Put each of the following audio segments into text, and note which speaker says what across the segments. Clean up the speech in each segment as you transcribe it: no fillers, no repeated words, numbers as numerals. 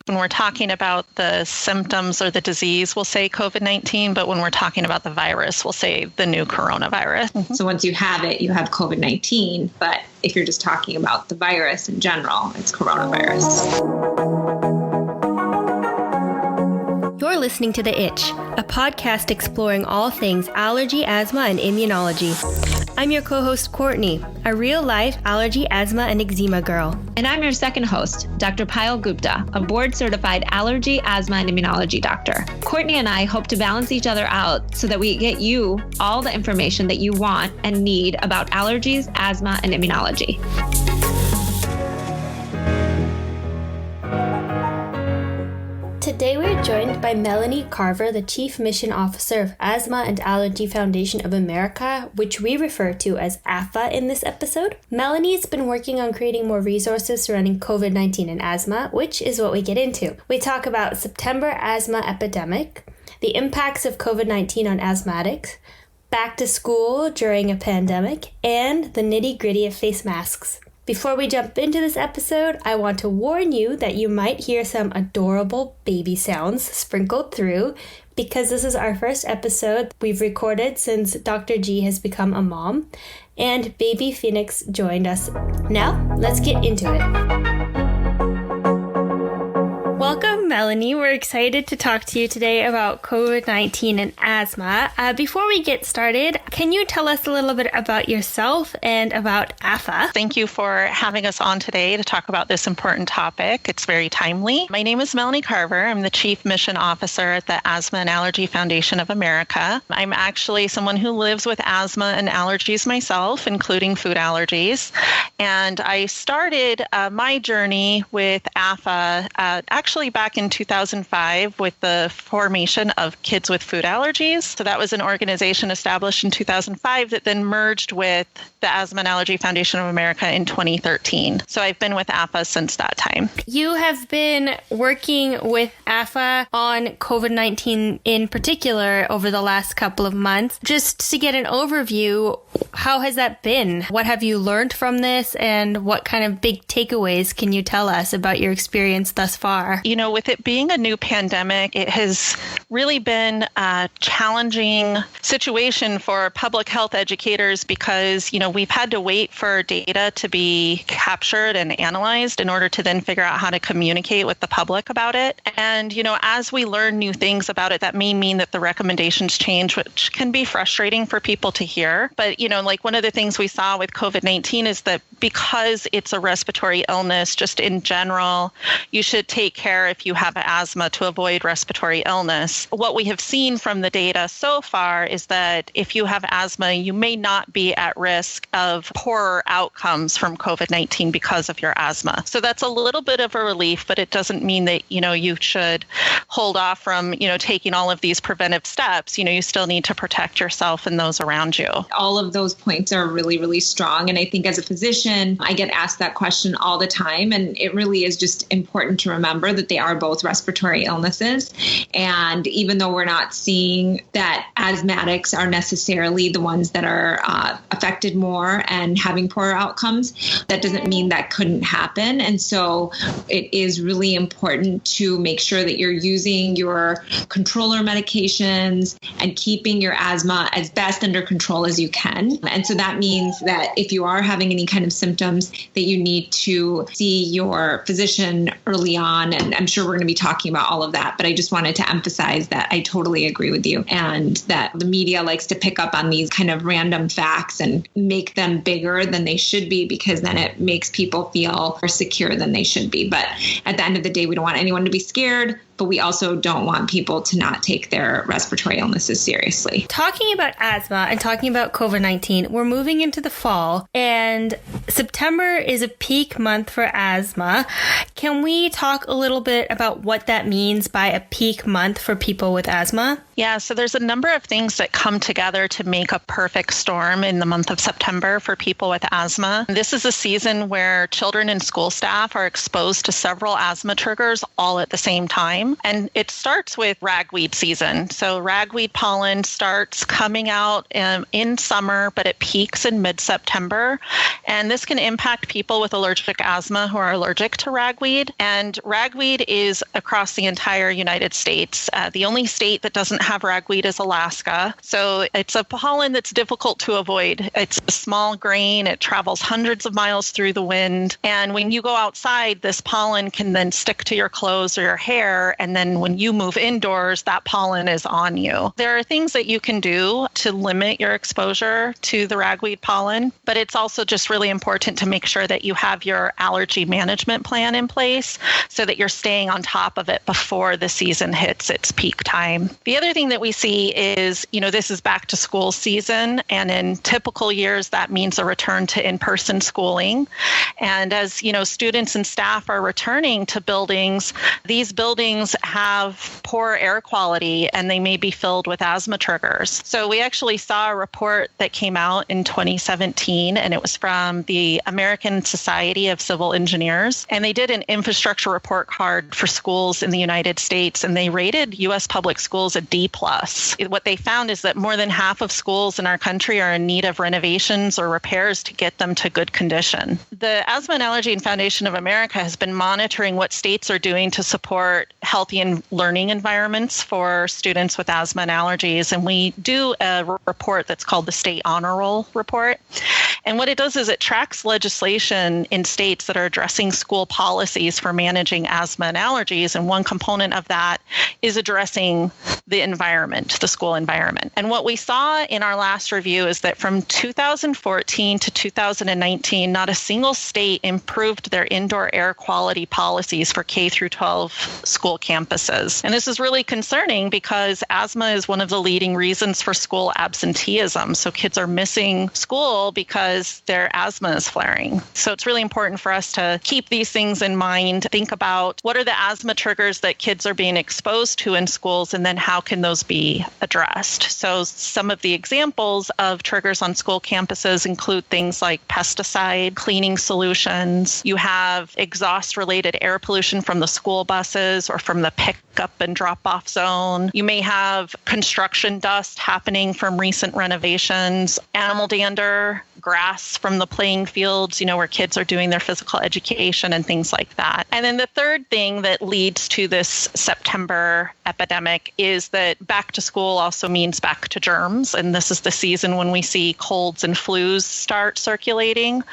Speaker 1: When we're talking about the symptoms or the disease, we'll say COVID-19, but when we're talking about the virus, we'll say the new coronavirus. Mm-hmm.
Speaker 2: So once you have it, you have COVID-19, but if you're just talking about the virus in general, it's coronavirus.
Speaker 3: You're listening to The Itch, a podcast exploring all things allergy, asthma, and immunology. I'm your co-host, Kortney, a real-life allergy, asthma, and eczema girl.
Speaker 2: And I'm your second host, Dr. Payal Gupta, a board-certified allergy, asthma, and immunology doctor. Kortney and I hope to balance each other out so that we get you all the information that you want and need about allergies, asthma, and immunology.
Speaker 3: Today we're joined by Melanie Carver, the Chief Mission Officer of Asthma and Allergy Foundation of America, which we refer to as AFA in this episode. Melanie's been working on creating more resources surrounding COVID-19 and asthma, which is what we get into. We talk about September Asthma Epidemic, the impacts of COVID-19 on asthmatics, back to school during a pandemic, and the nitty-gritty of face masks. Before we jump into this episode, I want to warn you that you might hear some adorable baby sounds sprinkled through because this is our first episode we've recorded since Dr. G has become a mom and baby Phoenix joined us. Now, let's get into it. Welcome, Melanie. We're excited to talk to you today about COVID-19 and asthma. Before we get started, can you tell us a little bit about yourself and about AFA?
Speaker 1: Thank you for having us on today to talk about this important topic. It's very timely. My name is Melanie Carver. I'm the Chief Mission Officer at the Asthma and Allergy Foundation of America. I'm actually someone who lives with asthma and allergies myself, including food allergies. And I started my journey with AFA actually back in 2005 with the formation of Kids with Food Allergies. So that was an organization established in 2005 that then merged with the Asthma and Allergy Foundation of America in 2013. So I've been with AFA since that time.
Speaker 3: You have been working with AFA on COVID-19 in particular over the last couple of months. Just to get an overview, how has that been? What have you learned from this, and what kind of big takeaways can you tell us about your experience thus far?
Speaker 1: You know, with it being a new pandemic, it has really been a challenging situation for public health educators because, you know, we've had to wait for data to be captured and analyzed in order to then figure out how to communicate with the public about it. And, you know, as we learn new things about it, that may mean that the recommendations change, which can be frustrating for people to hear. But, you know, like one of the things we saw with COVID-19 is that because it's a respiratory illness, just in general, you should take care if you have asthma to avoid respiratory illness. What we have seen from the data so far is that if you have asthma, you may not be at risk of poorer outcomes from COVID-19 because of your asthma. So that's a little bit of a relief, but it doesn't mean that, you know, you should hold off from, you know, taking all of these preventive steps. You know, you still need to protect yourself and those around you.
Speaker 2: All of those points are really, really strong. And I think as a physician, I get asked that question all the time. And it really is just important to remember that they are both respiratory illnesses. And even though we're not seeing that asthmatics are necessarily the ones that are affected more and having poorer outcomes, that doesn't mean that couldn't happen. And so it is really important to make sure that you're using your controller medications and keeping your asthma as best under control as you can. And so that means that if you are having any kind of symptoms, that you need to see your physician early on. And I'm sure we're going to be talking about all of that, but I just wanted to emphasize that I totally agree with you, and that the media likes to pick up on these kind of random facts and make them bigger than they should be, because then it makes people feel more secure than they should be. But at the end of the day, we don't want anyone to be scared, but we also don't want people to not take their respiratory illnesses seriously.
Speaker 3: Talking about asthma and talking about COVID-19, we're moving into the fall, and September is a peak month for asthma. Can we talk a little bit about what that means by a peak month for people with asthma?
Speaker 1: Yeah, so there's a number of things that come together to make a perfect storm in the month of September for people with asthma. This is a season where children and school staff are exposed to several asthma triggers all at the same time. And it starts with ragweed season. So ragweed pollen starts coming out in summer, but it peaks in mid-September. And this can impact people with allergic asthma who are allergic to ragweed. And ragweed is across the entire United States. The only state that doesn't have ragweed is Alaska. So it's a pollen that's difficult to avoid. It's a small grain. It travels hundreds of miles through the wind. And when you go outside, this pollen can then stick to your clothes or your hair. And then when you move indoors, that pollen is on you. There are things that you can do to limit your exposure to the ragweed pollen, but it's also just really important to make sure that you have your allergy management plan in place so that you're staying on top of it before the season hits its peak time. The other thing that we see is, this is back to school season, and in typical years, that means a return to in-person schooling. And as, students and staff are returning to buildings, these buildings have poor air quality and they may be filled with asthma triggers. So we actually saw a report that came out in 2017, and it was from the American Society of Civil Engineers. And they did an infrastructure report card for schools in the United States, and they rated U.S. public schools a D+. What they found is that more than half of schools in our country are in need of renovations or repairs to get them to good condition. The Asthma and Allergy Foundation of America has been monitoring what states are doing to support healthy and learning environments for students with asthma and allergies. And we do a report that's called the State Honor Roll Report. And what it does is it tracks legislation in states that are addressing school policies for managing asthma and allergies. And one component of that is addressing the environment, the school environment. And what we saw in our last review is that from 2014 to 2019, not a single state improved their indoor air quality policies for K through 12 school campuses. And this is really concerning because asthma is one of the leading reasons for school absenteeism. So kids are missing school because their asthma is flaring. So it's really important for us to keep these things in mind, think about what are the asthma triggers that kids are being exposed to in schools, and then how can those be addressed. So some of the examples of triggers on school campuses include things like pesticide cleaning solutions. You have exhaust-related air pollution from the school buses or from the pickup and drop-off zone. You may have construction dust happening from recent renovations, animal dander, grass from the playing fields, where kids are doing their physical education and things like that. And then the third thing that leads to this September epidemic is that back to school also means back to germs. And this is the season when we see colds and flus start circulating.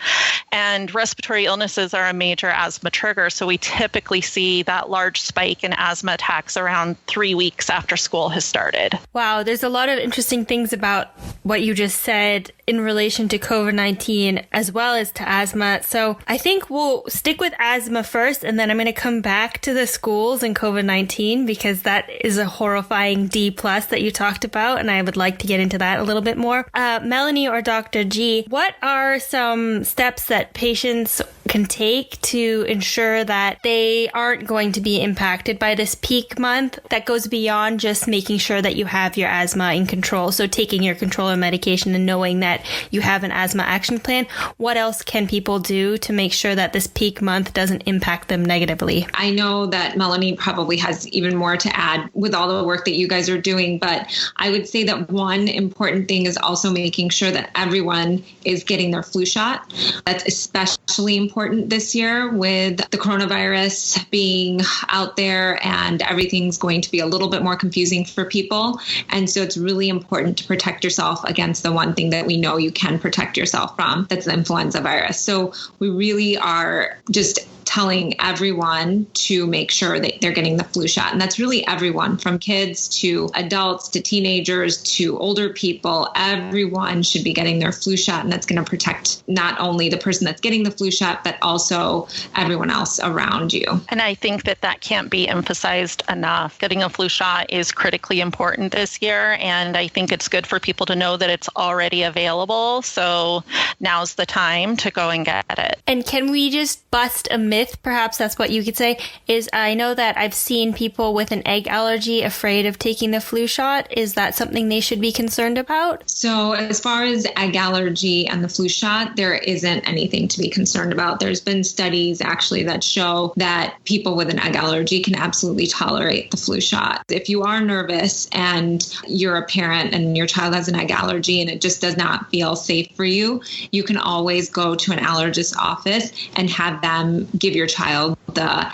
Speaker 1: And respiratory illnesses are a major asthma trigger. So we typically see that large spike in asthma attacks around 3 weeks after school has started.
Speaker 3: Wow, there's a lot of interesting things about what you just said in relation to COVID-19 as well as to asthma. So I think we'll stick with asthma first, and then I'm going to come back to the schools and COVID-19 because that is a horrifying D+ that you talked about, and I would like to get into that a little bit more. Melanie or Dr. G, what are some steps that patients can take to ensure that they aren't going to be impacted by this peak month that goes beyond just making sure that you have your asthma in control? So taking your controller medication and knowing that you have an asthma action plan. What else can people do to make sure that this peak month doesn't impact them negatively?
Speaker 2: I know that Melanie probably has even more to add with all the work that you guys are doing, but I would say that one important thing is also making sure that everyone is getting their flu shot. That's especially important this year with the coronavirus being out there and everything's going to be a little bit more confusing for people. And so it's really important to protect yourself against the one thing that we know you can protect yourself from, that's the influenza virus. So we really are just telling everyone to make sure that they're getting the flu shot. And that's really everyone, from kids to adults to teenagers to older people. Everyone should be getting their flu shot. And that's going to protect not only the person that's getting the flu shot, but also everyone else around you.
Speaker 1: And I think that can't be emphasized enough. Getting a flu shot is critically important this year. And I think it's good for people to know that it's already available. So now's the time to go and get it.
Speaker 3: And can we just bust a myth with, perhaps that's what you could say, is I know that I've seen people with an egg allergy afraid of taking the flu shot. Is that something they should be concerned about?
Speaker 2: So as far as egg allergy and the flu shot, there isn't anything to be concerned about. There's been studies actually that show that people with an egg allergy can absolutely tolerate the flu shot. If you are nervous and you're a parent and your child has an egg allergy and it just does not feel safe for you, you can always go to an allergist's office and have them give your child the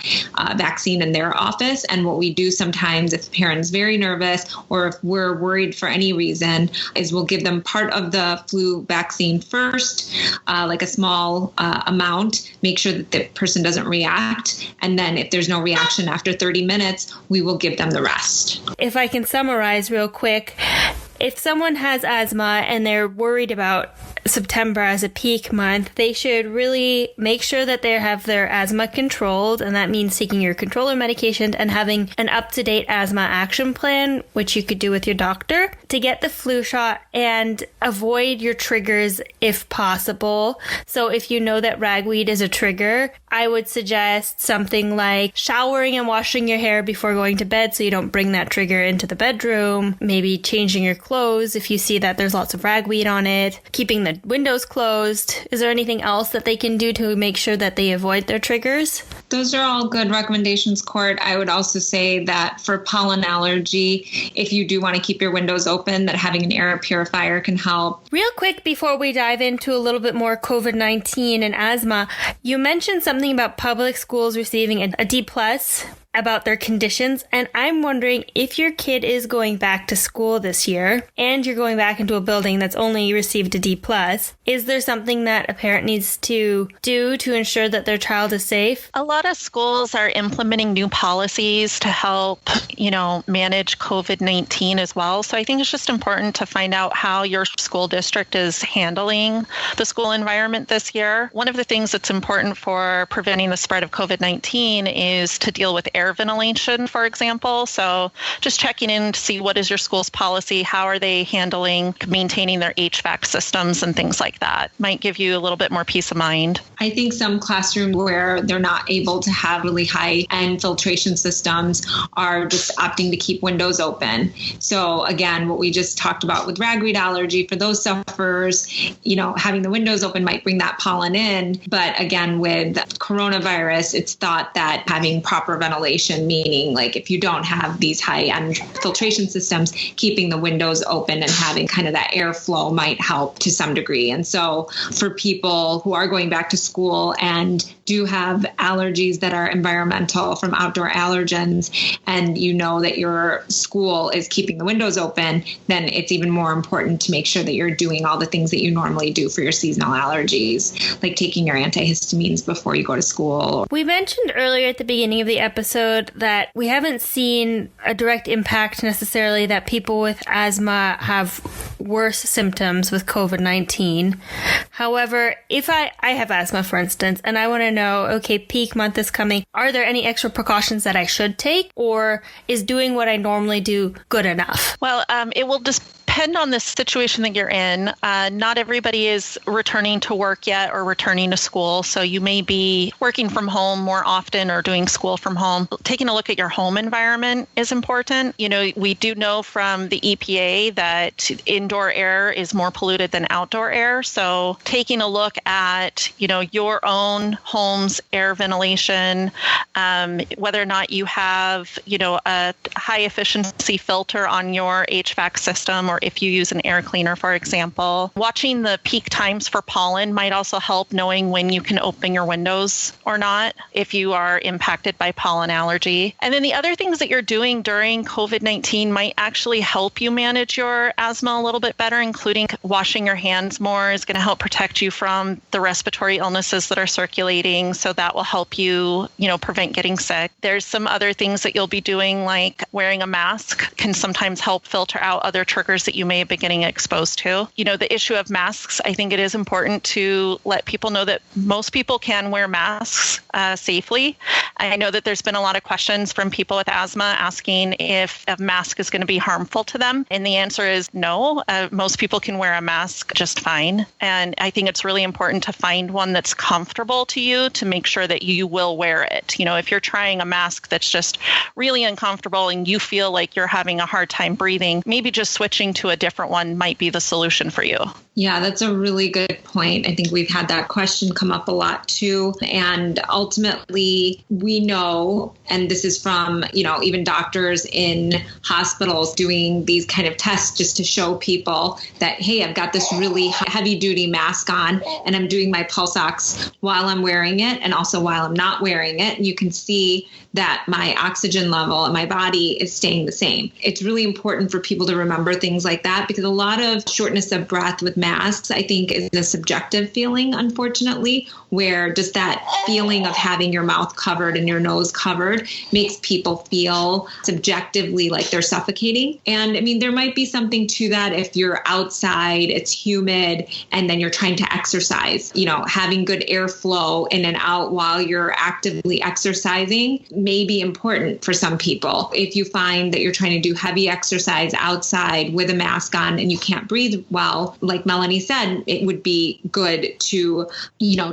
Speaker 2: vaccine in their office. And what we do sometimes, if the parent is very nervous or if we're worried for any reason, is we'll give them part of the flu vaccine first, like a small amount, make sure that the person doesn't react. And then if there's no reaction after 30 minutes, we will give them the rest.
Speaker 3: If I can summarize real quick, if someone has asthma and they're worried about September as a peak month, they should really make sure that they have their asthma controlled, and that means taking your controller medication and having an up-to-date asthma action plan, which you could do with your doctor, to get the flu shot and avoid your triggers if possible. So if you know that ragweed is a trigger, I would suggest something like showering and washing your hair before going to bed so you don't bring that trigger into the bedroom, maybe changing your clothes if you see that there's lots of ragweed on it, keeping the windows closed. Is there anything else that they can do to make sure that they avoid their triggers?
Speaker 2: Those are all good recommendations, Court. I would also say that for pollen allergy, if you do want to keep your windows open, that having an air purifier can help.
Speaker 3: Real quick, before we dive into a little bit more COVID-19 and asthma, you mentioned something about public schools receiving a D+ about their conditions, and I'm wondering if your kid is going back to school this year and you're going back into a building that's only received a D+, is there something that a parent needs to do to ensure that their child is safe?
Speaker 1: A lot of schools are implementing new policies to help, manage COVID-19 as well. So I think it's just important to find out how your school district is handling the school environment this year. One of the things that's important for preventing the spread of COVID-19 is to deal with air ventilation, for example. So just checking in to see what is your school's policy, how are they handling maintaining their HVAC systems and things like that. Might give you a little bit more peace of mind.
Speaker 2: I think some classrooms where they're not able to have really high-end filtration systems are just opting to keep windows open. So again, what we just talked about with ragweed allergy, for those sufferers, having the windows open might bring that pollen in. But again, with coronavirus, it's thought that having proper ventilation, meaning like if you don't have these high-end filtration systems, keeping the windows open and having kind of that airflow might help to some degree. And so for people who are going back to school and do have allergies that are environmental from outdoor allergens, and you know that your school is keeping the windows open, then it's even more important to make sure that you're doing all the things that you normally do for your seasonal allergies, like taking your antihistamines before you go to school.
Speaker 3: We mentioned earlier at the beginning of the episode that we haven't seen a direct impact necessarily that people with asthma have worse symptoms with COVID-19. However, if I have asthma, for instance, and I want to know, okay, peak month is coming, are there any extra precautions that I should take, or is doing what I normally do good enough?
Speaker 1: Well, it will just depend on the situation that you're in. Not everybody is returning to work yet or returning to school. So you may be working from home more often or doing school from home. Taking a look at your home environment is important. We do know from the EPA that indoor air is more polluted than outdoor air. So taking a look at, your own home's air ventilation, whether or not you have, a high efficiency filter on your HVAC system, or if you use an air cleaner, for example. Watching the peak times for pollen might also help, knowing when you can open your windows or not if you are impacted by pollen allergy. And then the other things that you're doing during COVID-19 might actually help you manage your asthma a little bit better, including washing your hands more is going to help protect you from the respiratory illnesses that are circulating. So that will help you, prevent getting sick. There's some other things that you'll be doing, like wearing a mask can sometimes help filter out other triggers that that you may have been getting exposed to. The issue of masks, I think it is important to let people know that most people can wear masks safely. I know that there's been a lot of questions from people with asthma asking if a mask is going to be harmful to them. And the answer is no. Most people can wear a mask just fine. And I think it's really important to find one that's comfortable to you to make sure that you will wear it. If you're trying a mask that's just really uncomfortable and you feel like you're having a hard time breathing, maybe just switching to a different one might be the solution for you.
Speaker 2: Yeah, that's a really good point. I think we've had that question come up a lot too. And ultimately, we know, and this is from, even doctors in hospitals doing these kind of tests just to show people that, hey, I've got this really heavy duty mask on and I'm doing my pulse ox while I'm wearing it and also while I'm not wearing it. And you can see that my oxygen level in my body is staying the same. It's really important for people to remember things like that because a lot of shortness of breath with masks, I think, is a subjective feeling, unfortunately, where just that feeling of having your mouth covered and your nose covered makes people feel subjectively like they're suffocating. And I mean, there might be something to that if you're outside, it's humid, and then you're trying to exercise. Having good airflow in and out while you're actively exercising may be important for some people. If you find that you're trying to do heavy exercise outside with a mask on and you can't breathe well, like Melanie said, it would be good to,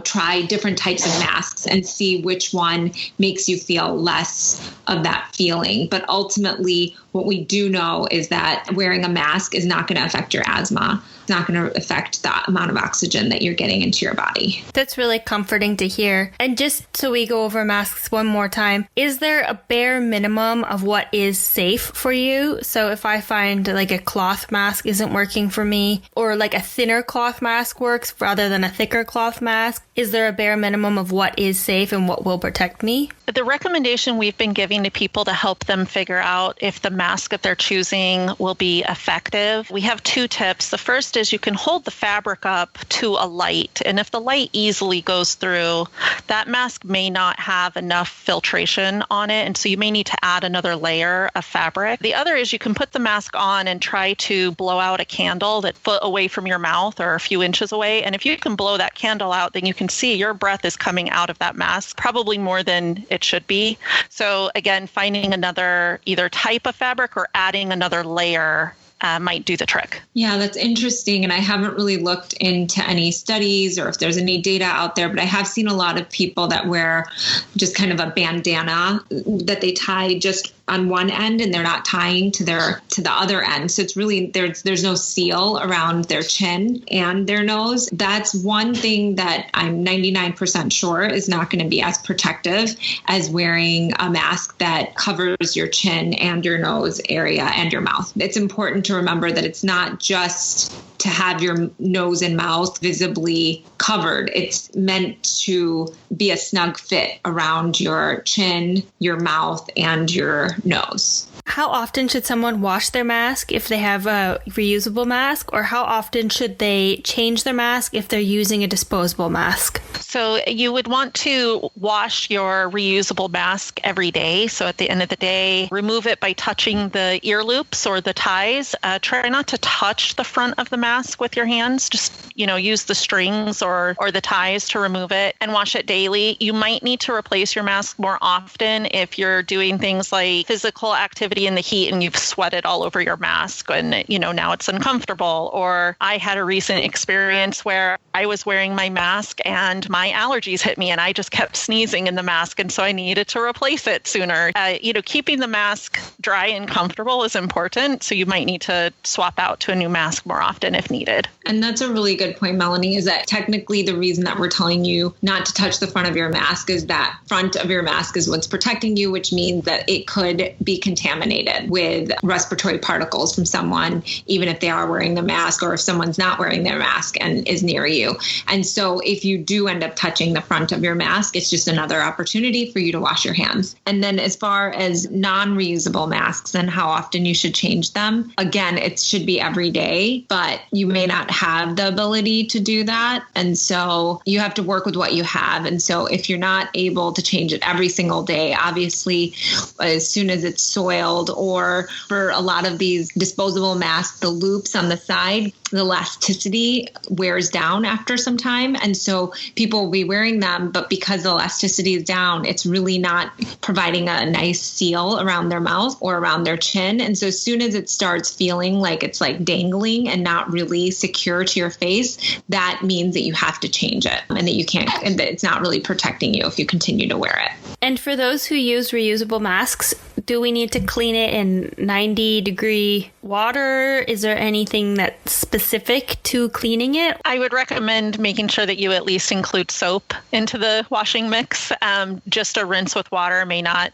Speaker 2: try different types of masks and see which one makes you feel less of that feeling. But ultimately, what we do know is that wearing a mask is not going to affect your asthma. It's not going to affect the amount of oxygen that you're getting into your body.
Speaker 3: That's really comforting to hear. And just so we go over masks one more time, is there a bare minimum of what is safe for you? So if I find like a cloth mask isn't working for me, or like a thinner cloth mask works rather than a thicker cloth mask, is there a bare minimum of what is safe and what will protect me?
Speaker 1: The recommendation we've been giving to people to help them figure out if the mask that they're choosing will be effective, we have two tips. The first is you can hold the fabric up to a light, and if the light easily goes through, that mask may not have enough filtration on it, and so you may need to add another layer of fabric. The other is you can put the mask on and try to blow out a candle that's a foot away from your mouth or a few inches away, and if you can blow that candle out, then you can see your breath is coming out of that mask, probably more than it should be. So again, finding another either type of fabric or adding another layer might do the trick.
Speaker 2: Yeah, that's interesting. And I haven't really looked into any studies or if there's any data out there, but I have seen a lot of people that wear just kind of a bandana that they tie just on one end and they're not tying to the other end. So it's really, there's no seal around their chin and their nose. That's one thing that I'm 99% sure is not going to be as protective as wearing a mask that covers your chin and your nose area and your mouth. It's important to remember that it's not just to have your nose and mouth visibly covered. It's meant to be a snug fit around your chin, your mouth, and your nose.
Speaker 3: How often should someone wash their mask if they have a reusable mask, or how often should they change their mask if they're using a disposable mask?
Speaker 1: So you would want to wash your reusable mask every day. So at the end of the day, remove it by touching the ear loops or the ties. Try not to touch the front of the mask with your hands. Just, use the strings or the ties to remove it and wash it daily. You might need to replace your mask more often if you're doing things like physical activity in the heat and you've sweated all over your mask and, now it's uncomfortable. Or I had a recent experience where I was wearing my mask and my allergies hit me and I just kept sneezing in the mask. And so I needed to replace it sooner. Keeping the mask dry and comfortable is important. So you might need to swap out to a new mask more often if needed.
Speaker 2: And that's a really good point, Melanie, is that technically the reason that we're telling you not to touch the front of your mask is that front of your mask is what's protecting you, which means that it could be contaminated with respiratory particles from someone, even if they are wearing the mask or if someone's not wearing their mask and is near you. And so if you do end up touching the front of your mask, it's just another opportunity for you to wash your hands. And then as far as non-reusable masks and how often you should change them, again, it should be every day, but you may not have the ability to do that. And so you have to work with what you have. And so if you're not able to change it every single day, obviously, as soon as it's soiled sealed, or for a lot of these disposable masks, the loops on the side, the elasticity wears down after some time. And so people will be wearing them, but because the elasticity is down, it's really not providing a nice seal around their mouth or around their chin. And so as soon as it starts feeling like it's like dangling and not really secure to your face, that means that you have to change it and that you can't, and that it's not really protecting you if you continue to wear it.
Speaker 3: And for those who use reusable masks, do we need to clean it in 90-degree water? Is there anything that's specific to cleaning it?
Speaker 1: I would recommend making sure that you at least include soap into the washing mix. Just a rinse with water may not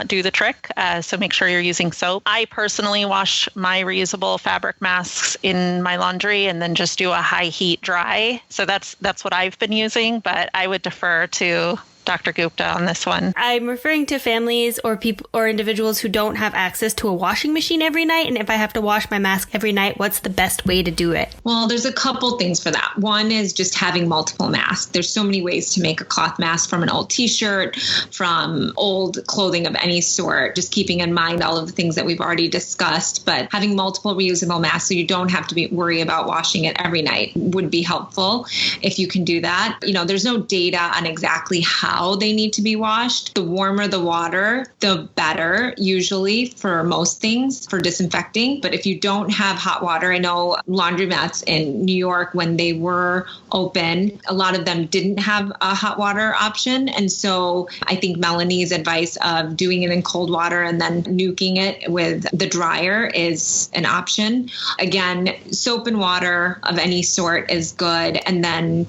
Speaker 1: do the trick. So make sure you're using soap. I personally wash my reusable fabric masks in my laundry and then just do a high heat dry. So that's what I've been using, but I would defer to Dr. Gupta on this one.
Speaker 3: I'm referring to families or people or individuals who don't have access to a washing machine every night. And if I have to wash my mask every night, what's the best way to do it?
Speaker 2: Well, there's a couple things for that. One is just having multiple masks. There's so many ways to make a cloth mask from an old t-shirt, from old clothing of any sort, just keeping in mind all of the things that we've already discussed. But having multiple reusable masks so you don't have to worry about washing it every night would be helpful if you can do that. There's no data on exactly how they need to be washed. The warmer the water, the better, usually for most things, for disinfecting. But if you don't have hot water, I know laundromats in New York, when they were open, a lot of them didn't have a hot water option. And so I think Melanie's advice of doing it in cold water and then nuking it with the dryer is an option. Again, soap and water of any sort is good, and then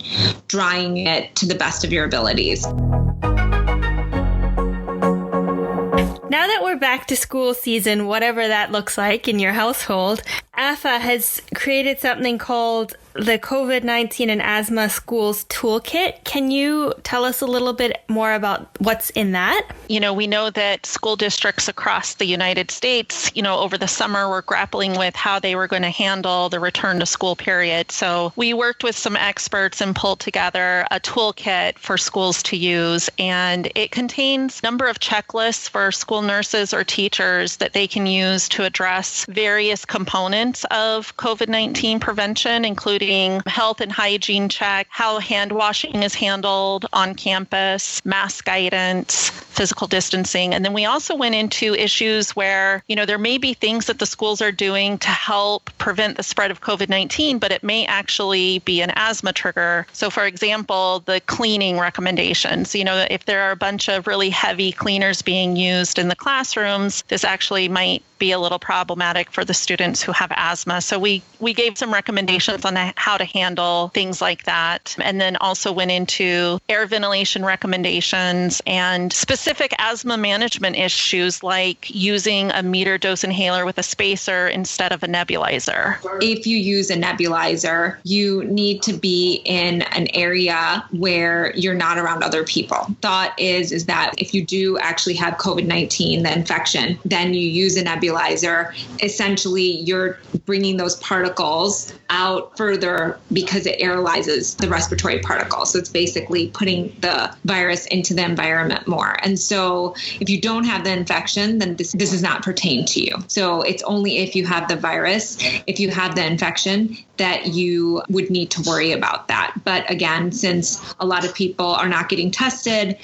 Speaker 2: drying it to the best of your abilities.
Speaker 3: Now that we're back to school season, whatever that looks like in your household, AFA has created something called the COVID-19 and Asthma Schools Toolkit. Can you tell us a little bit more about what's in that?
Speaker 1: We know that school districts across the United States, over the summer were grappling with how they were going to handle the return to school period. So we worked with some experts and pulled together a toolkit for schools to use. And it contains a number of checklists for school nurses or teachers that they can use to address various components of COVID-19 prevention, including health and hygiene check, how hand washing is handled on campus, mask guidance, physical distancing. And then we also went into issues where, there may be things that the schools are doing to help prevent the spread of COVID-19, but it may actually be an asthma trigger. So for example, the cleaning recommendations, if there are a bunch of really heavy cleaners being used in the classrooms, this actually might be a little problematic for the students who have asthma. So we gave some recommendations on how to handle things like that. And then also went into air ventilation recommendations and specific asthma management issues like using a meter dose inhaler with a spacer instead of a nebulizer.
Speaker 2: If you use a nebulizer, you need to be in an area where you're not around other people. Thought is that if you do actually have COVID-19, the infection, then you use a nebulizer. Essentially, you're bringing those particles out further because it aerolizes the respiratory particles. So it's basically putting the virus into the environment more. And so if you don't have the infection, then this does not pertain to you. So it's only if you have the virus, if you have the infection, that you would need to worry about that. But again, since a lot of people are not getting tested,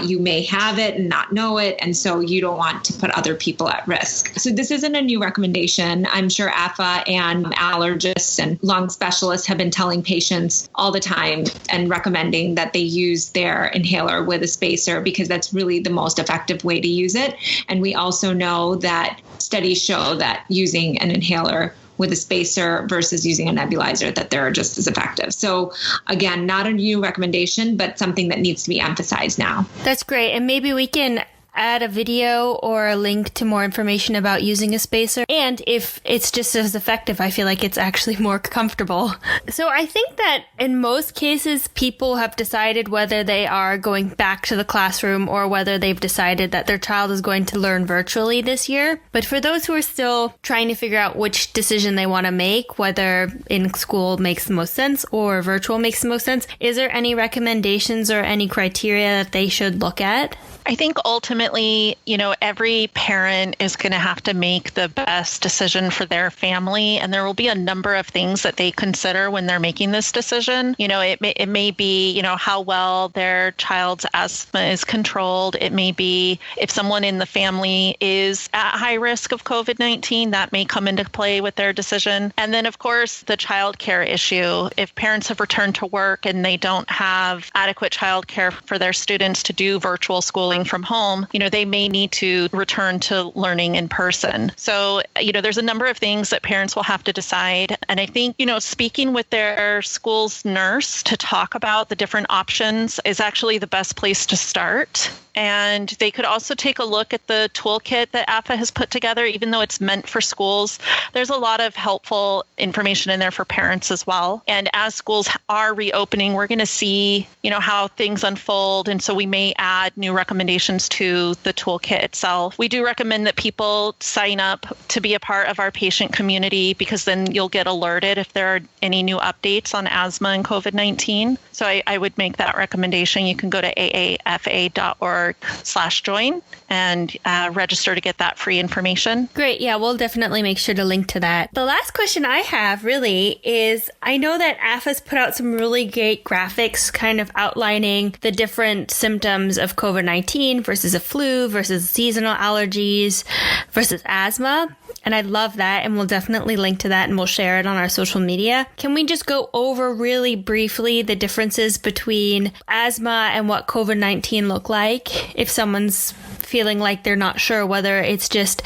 Speaker 2: you may have it and not know it. And so you don't want to put other people at risk. So this isn't a new recommendation. I'm sure AFA and allergists and lung specialists have been telling patients all the time and recommending that they use their inhaler with a spacer because that's really the most effective way to use it. And we also know that studies show that using an inhaler with a spacer versus using a nebulizer, that they're just as effective. So again, not a new recommendation, but something that needs to be emphasized now.
Speaker 3: That's great. And maybe we can add a video or a link to more information about using a spacer. And if it's just as effective, I feel like it's actually more comfortable. So I think that in most cases, people have decided whether they are going back to the classroom or whether they've decided that their child is going to learn virtually this year. But for those who are still trying to figure out which decision they want to make, whether in school makes the most sense or virtual makes the most sense, is there any recommendations or any criteria that they should look at?
Speaker 1: I think ultimately, every parent is going to have to make the best decision for their family. And there will be a number of things that they consider when they're making this decision. It may be, how well their child's asthma is controlled. It may be if someone in the family is at high risk of COVID-19, that may come into play with their decision. And then, of course, the child care issue. If parents have returned to work and they don't have adequate child care for their students to do virtual schooling from home, they may need to return to learning in person. So, there's a number of things that parents will have to decide. And I think, speaking with their school's nurse to talk about the different options is actually the best place to start. And they could also take a look at the toolkit that AFA has put together. Even though it's meant for schools, there's a lot of helpful information in there for parents as well. And as schools are reopening, we're going to see, how things unfold. And so we may add new recommendations to the toolkit itself. We do recommend that people sign up to be a part of our patient community, because then you'll get alerted if there are any new updates on asthma and COVID-19. So I would make that recommendation. You can go to aafa.org/join and register to get that free information.
Speaker 3: Great. Yeah, we'll definitely make sure to link to that. The last question I have really is, I know that AFA's put out some really great graphics kind of outlining the different symptoms of COVID-19 versus a flu versus seasonal allergies versus asthma. And I love that. And we'll definitely link to that and we'll share it on our social media. Can we just go over really briefly the differences between asthma and what COVID-19 look like if someone's feeling like they're not sure whether it's just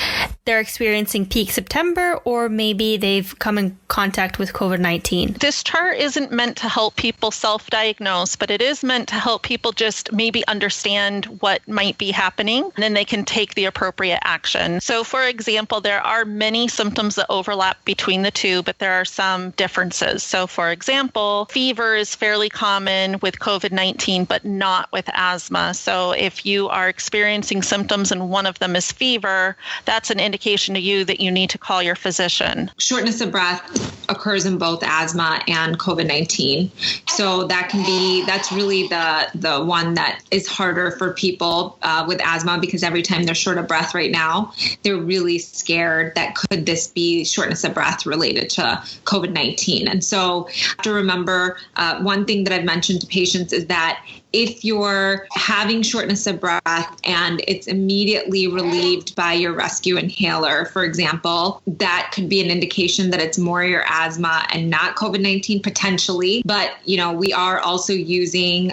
Speaker 3: they're experiencing peak September or maybe they've come in contact with COVID-19?
Speaker 1: This chart isn't meant to help people self-diagnose, but it is meant to help people just maybe understand what might be happening, and then they can take the appropriate action. So, for example, there are many symptoms that overlap between the two, but there are some differences. So, for example, fever is fairly common with COVID-19, but not with asthma. So if you are experiencing symptoms and one of them is fever, that's an indication to you that you need to call your physician.
Speaker 2: Shortness of breath occurs in both asthma and COVID-19. So that's really the one that is harder for people with asthma, because every time they're short of breath right now, they're really scared that could this be shortness of breath related to COVID-19. And so you have to remember one thing that I've mentioned to patients is that if you're having shortness of breath and it's immediately relieved by your rescue inhaler, for example, that could be an indication that it's more your asthma and not COVID-19 potentially. But, we are also using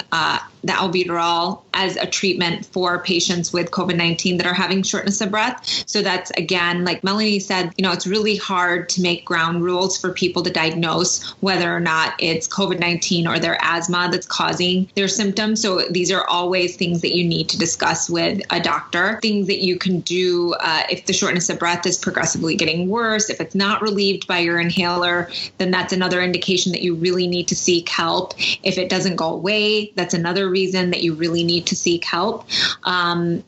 Speaker 2: the albuterol as a treatment for patients with COVID-19 that are having shortness of breath. So that's, again, like Melanie said, it's really hard to make ground rules for people to diagnose whether or not it's COVID-19 or their asthma that's causing their symptoms. So these are always things that you need to discuss with a doctor. Things that you can do if the shortness of breath is progressively getting worse, if it's not relieved by your inhaler, then that's another indication that you really need to seek help. If it doesn't go away, that's another reason that you really need to seek help.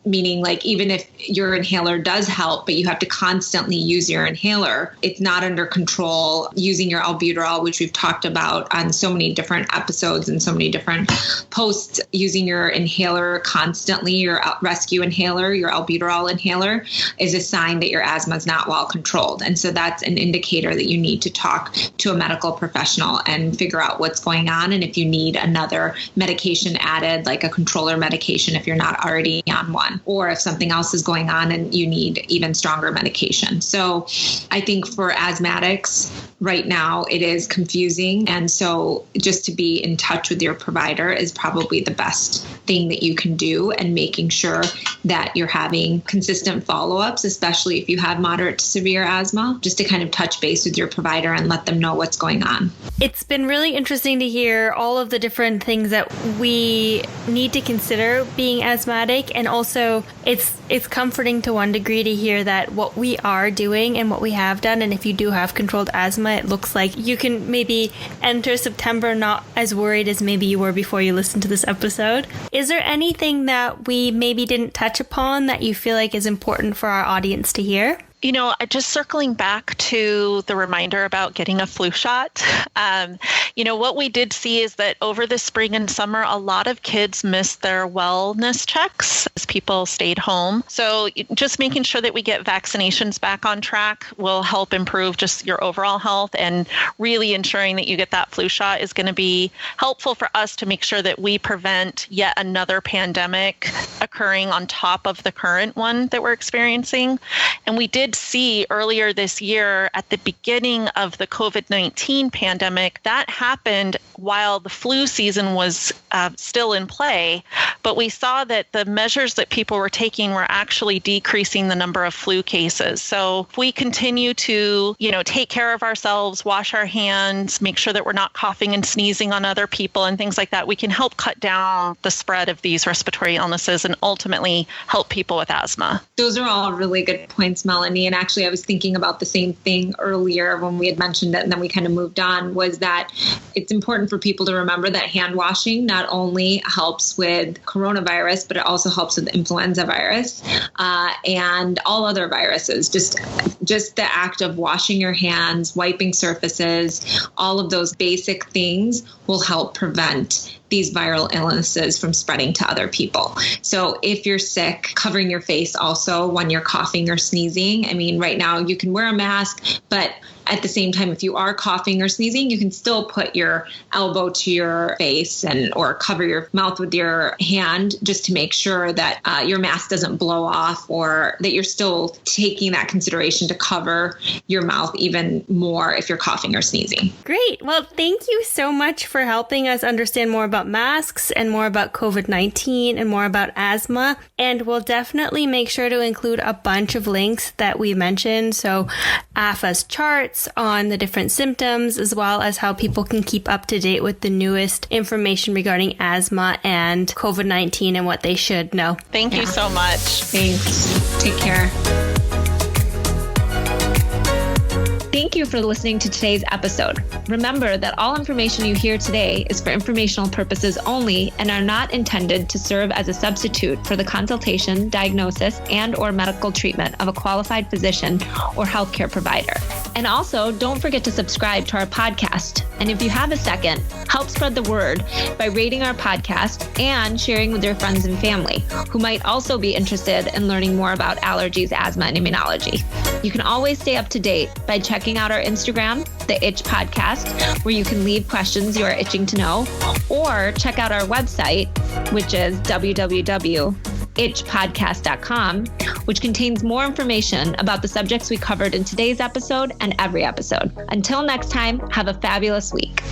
Speaker 2: Meaning, like, even if your inhaler does help, but you have to constantly use your inhaler, it's not under control. Using your albuterol, which we've talked about on so many different episodes and so many different posts, using your inhaler constantly, your rescue inhaler, your albuterol inhaler, is a sign that your asthma is not well controlled. And so that's an indicator that you need to talk to a medical professional and figure out what's going on, and if you need another medication added, like a controller medication if you're not already on one, or if something else is going on and you need even stronger medication. So I think for asthmatics right now, it is confusing. And so just to be in touch with your provider is probably the best thing that you can do, and making sure that you're having consistent follow-ups, especially if you have moderate to severe asthma, just to kind of touch base with your provider and let them know what's going on.
Speaker 3: It's been really interesting to hear all of the different things that we need to consider being asthmatic, and also it's comforting to one degree to hear that what we are doing and what we have done, and if you do have controlled asthma, it looks like you can maybe enter September not as worried as maybe you were before you listened to this episode. Is there anything that we maybe didn't touch upon that you feel like is important for our audience to hear?
Speaker 1: Just circling back to the reminder about getting a flu shot, what we did see is that over the spring and summer, a lot of kids missed their wellness checks as people stayed home. So just making sure that we get vaccinations back on track will help improve just your overall health, and really ensuring that you get that flu shot is going to be helpful for us to make sure that we prevent yet another pandemic occurring on top of the current one that we're experiencing. And we did see earlier this year at the beginning of the COVID-19 pandemic, that happened while the flu season was still in play. But we saw that the measures that people were taking were actually decreasing the number of flu cases. So if we continue to, take care of ourselves, wash our hands, make sure that we're not coughing and sneezing on other people and things like that, we can help cut down the spread of these respiratory illnesses and ultimately help people with asthma.
Speaker 2: Those are all really good points, Melanie. And actually, I was thinking about the same thing earlier when we had mentioned it, and then we kind of moved on, was that it's important for people to remember that hand washing not only helps with coronavirus, but it also helps with influenza virus and all other viruses. Just the act of washing your hands, wiping surfaces, all of those basic things will help prevent these viral illnesses from spreading to other people. So if you're sick, covering your face also when you're coughing or sneezing. I mean, right now you can wear a mask, but at the same time, if you are coughing or sneezing, you can still put your elbow to your face or cover your mouth with your hand, just to make sure that your mask doesn't blow off, or that you're still taking that consideration to cover your mouth even more if you're coughing or sneezing.
Speaker 3: Great. Well, thank you so much for helping us understand more about masks and more about COVID-19 and more about asthma. And we'll definitely make sure to include a bunch of links that we mentioned. So AFA's charts on the different symptoms, as well as how people can keep up to date with the newest information regarding asthma and COVID-19 and what they should know.
Speaker 1: Thank you so much.
Speaker 2: Thanks. Take care. Thank you for listening to today's episode. Remember that all information you hear today is for informational purposes only and are not intended to serve as a substitute for the consultation, diagnosis, and/or medical treatment of a qualified physician or healthcare provider. And also, don't forget to subscribe to our podcast. And if you have a second, help spread the word by rating our podcast and sharing with your friends and family who might also be interested in learning more about allergies, asthma, and immunology. You can always stay up to date by checking out our Instagram, The Itch Podcast, where you can leave questions you are itching to know, or check out our website, which is www.itchpodcast.com, which contains more information about the subjects we covered in today's episode and every episode. Until next time, have a fabulous week.